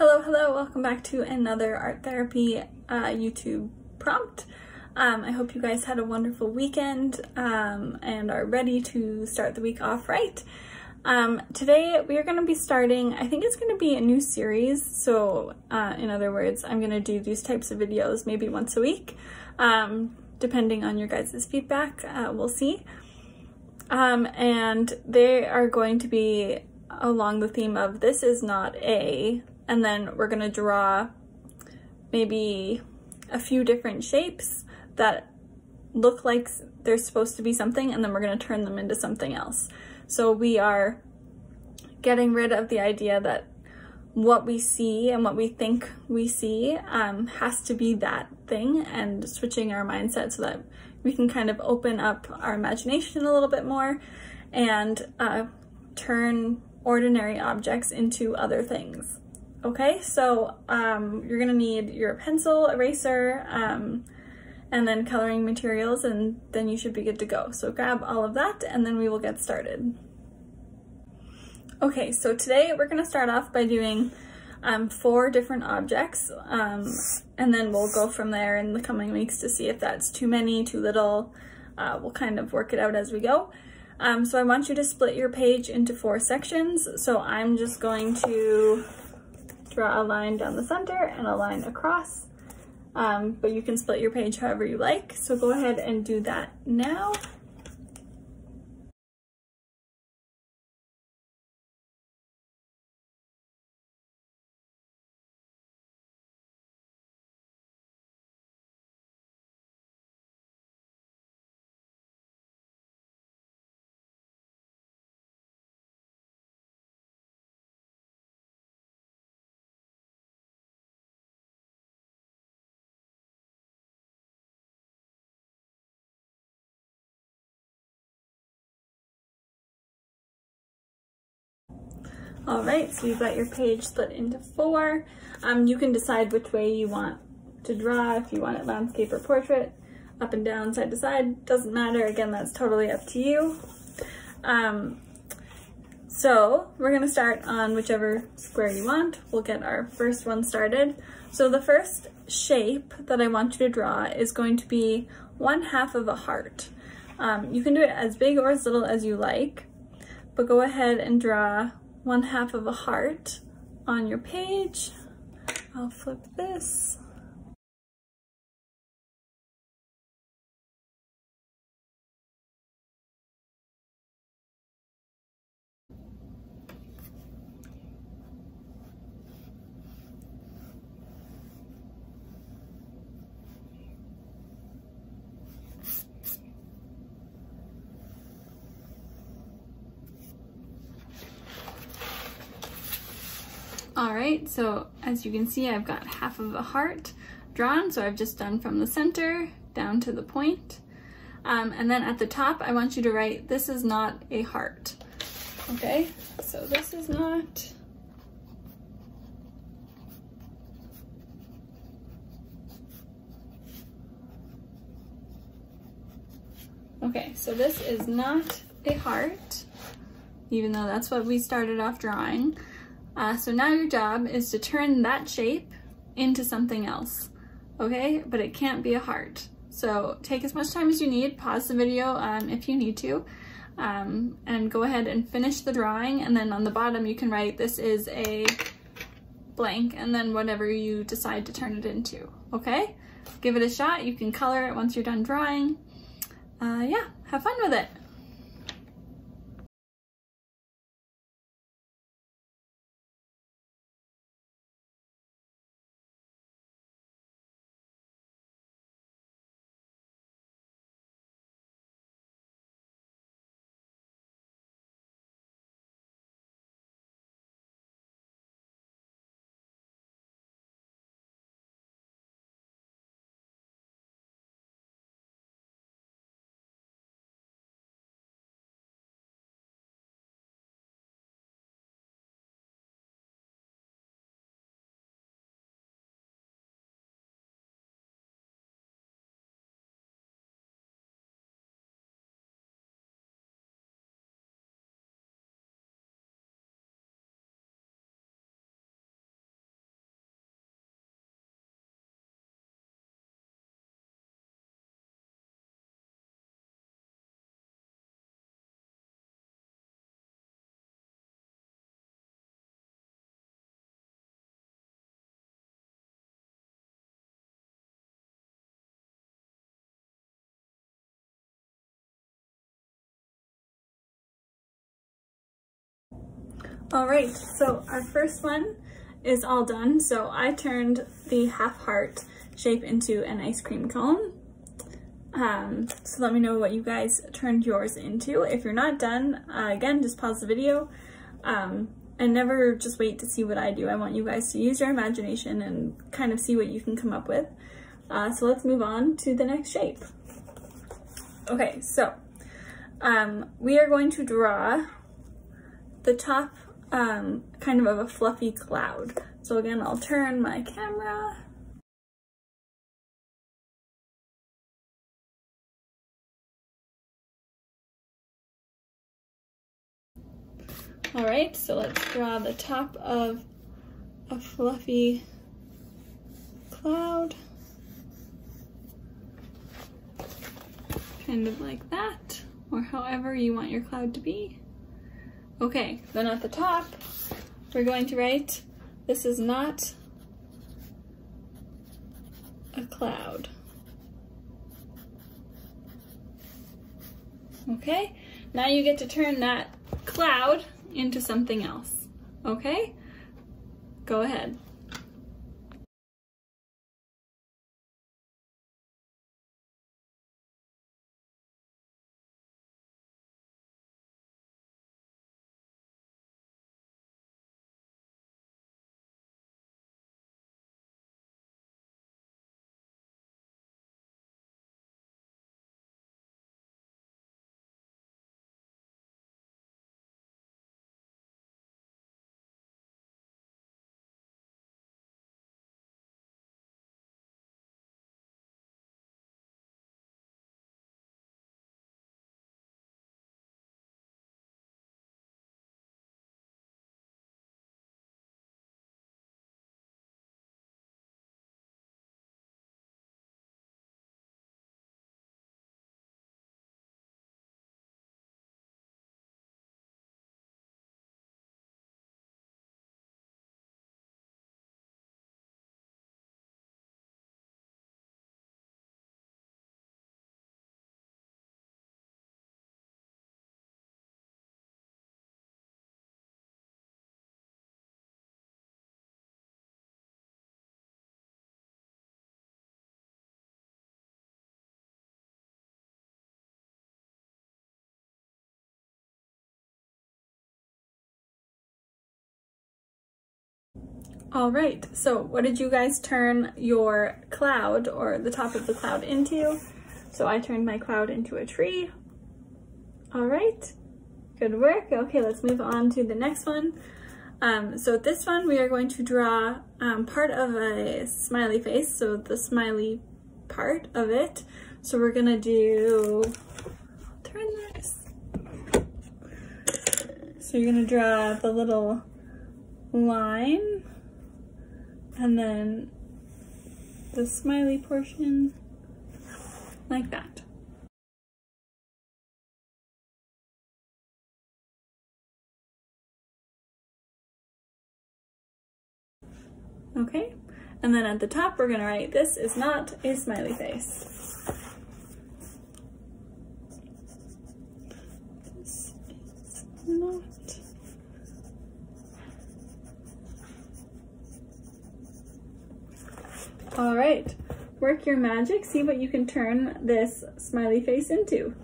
Hello, welcome back to another art therapy YouTube prompt. I hope you guys had a wonderful weekend and are ready to start the week off right. Today we are going to be starting, I think it's going to be a new series, so in other words, I'm going to do these types of videos maybe once a week, depending on your guys' feedback, we'll see. And they are going to be along the theme of this is not a, and then we're going to draw maybe a few different shapes that look like they're supposed to be something, and then we're going to turn them into something else. So we are getting rid of the idea that what we see and what we think we see has to be that thing, and switching our mindset so that we can kind of open up our imagination a little bit more and turn ordinary objects into other things. Okay, so you're gonna need your pencil, eraser, and then coloring materials, and then you should be good to go. So grab all of that and then we will get started. Okay, so today we're gonna start off by doing 4 different objects, and then we'll go from there in the coming weeks to see if that's too many, too little. We'll kind of work it out as we go. So I want you to split your page into 4 sections. So I'm just going to draw a line down the center and a line across, but you can split your page however you like. So go ahead and do that now. All right, so you've got your page split into 4. You can decide which way you want to draw, if you want it landscape or portrait, up and down, side to side, doesn't matter. Again, that's totally up to you. So we're gonna start on whichever square you want. We'll get our first one started. So the first shape that I want you to draw is going to be 1/2 of a heart. You can do it as big or as little as you like, but go ahead and draw 1/2 of a heart on your page. I'll flip this. All right, so as you can see, I've got 1/2 of a heart drawn. So I've just done from the center down to the point. And then at the top, I want you to write, this is not a heart. Okay, so this is not. Okay, so this is not a heart, even though that's what we started off drawing. So now your job is to turn that shape into something else, okay? But it can't be a heart. So take as much time as you need, pause the video if you need to, and go ahead and finish the drawing, and then on the bottom you can write, this is a blank, and then whatever you decide to turn it into, okay? Give it a shot, you can color it once you're done drawing. Yeah, have fun with it. All right, so our first one is all done. So I turned the half heart shape into an ice cream cone. So let me know what you guys turned yours into. If you're not done, again, just pause the video, and never just wait to see what I do. I want you guys to use your imagination and kind of see what you can come up with. So let's move on to the next shape. Okay, so we are going to draw the top kind of a fluffy cloud. So again, I'll turn my camera. All right, so let's draw the top of a fluffy cloud. Kind of like that, or however you want your cloud to be. Okay, then at the top, we're going to write, "This is not a cloud." Okay, now you get to turn that cloud into something else. Okay, go ahead. All right, so what did you guys turn your cloud or the top of the cloud into? So I turned my cloud into a tree. All right, good work. Okay, let's move on to the next one. So this one we are going to draw part of a smiley face, so the smiley part of it. So we're gonna do, turn this. So you're gonna draw the little line and then the smiley portion like that. Okay, and then at the top we're gonna write, "This is not a smiley face." This is not. All right, work your magic, see what you can turn this smiley face into.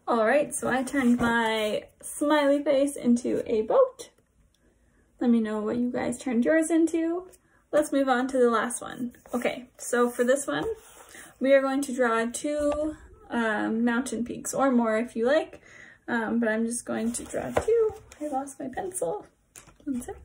All right, so I turned my smiley face into a boat. Let me know what you guys turned yours into. Let's move on to the last one. Okay, so for this one, we are going to draw 2 mountain peaks, or more if you like, but I'm just going to draw 2. I lost my pencil. One sec.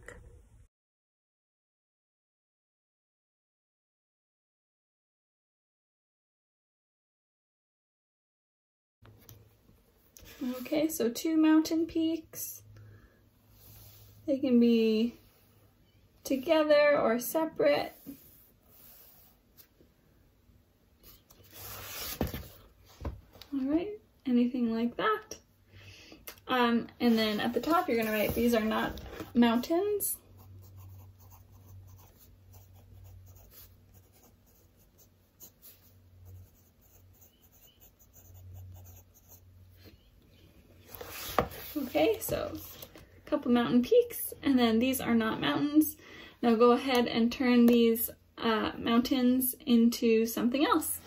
Okay, so 2 mountain peaks. They can be together or separate. All right, anything like that. And then at the top, you're gonna write, these are not mountains. Okay, so a couple mountain peaks, and then these are not mountains. Now go ahead and turn these mountains into something else.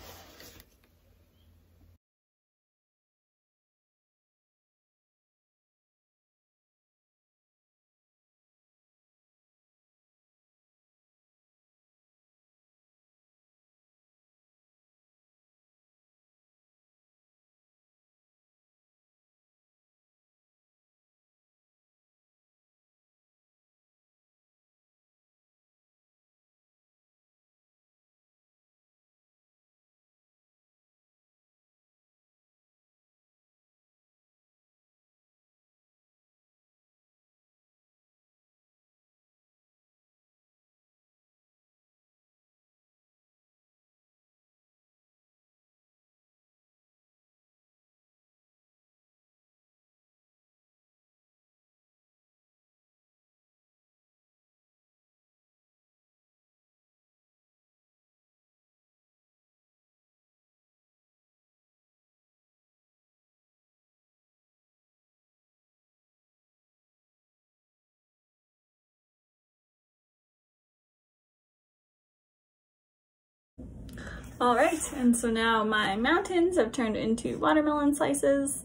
All right, and so now my mountains have turned into watermelon slices,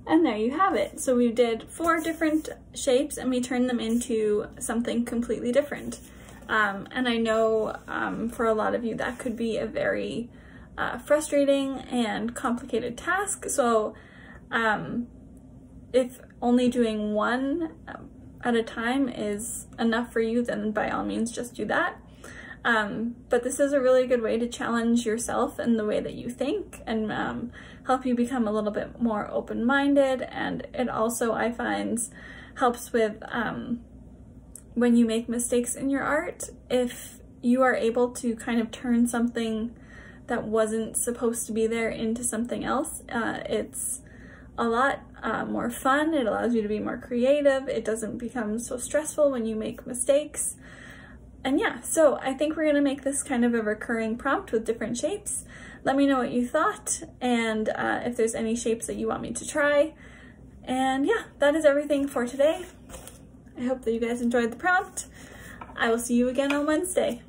and there you have it. So we did 4 different shapes and we turned them into something completely different. And I know for a lot of you that could be a very frustrating and complicated task. So if only doing 1 at a time is enough for you, then by all means just do that. But this is a really good way to challenge yourself in the way that you think and help you become a little bit more open-minded. And it also, I find, helps with when you make mistakes in your art. If you are able to kind of turn something that wasn't supposed to be there into something else, it's a lot more fun. It allows you to be more creative. It doesn't become so stressful when you make mistakes. And yeah, so I think we're gonna make this kind of a recurring prompt with different shapes. Let me know what you thought and if there's any shapes that you want me to try. And yeah, that is everything for today. I hope that you guys enjoyed the prompt. I will see you again on Wednesday.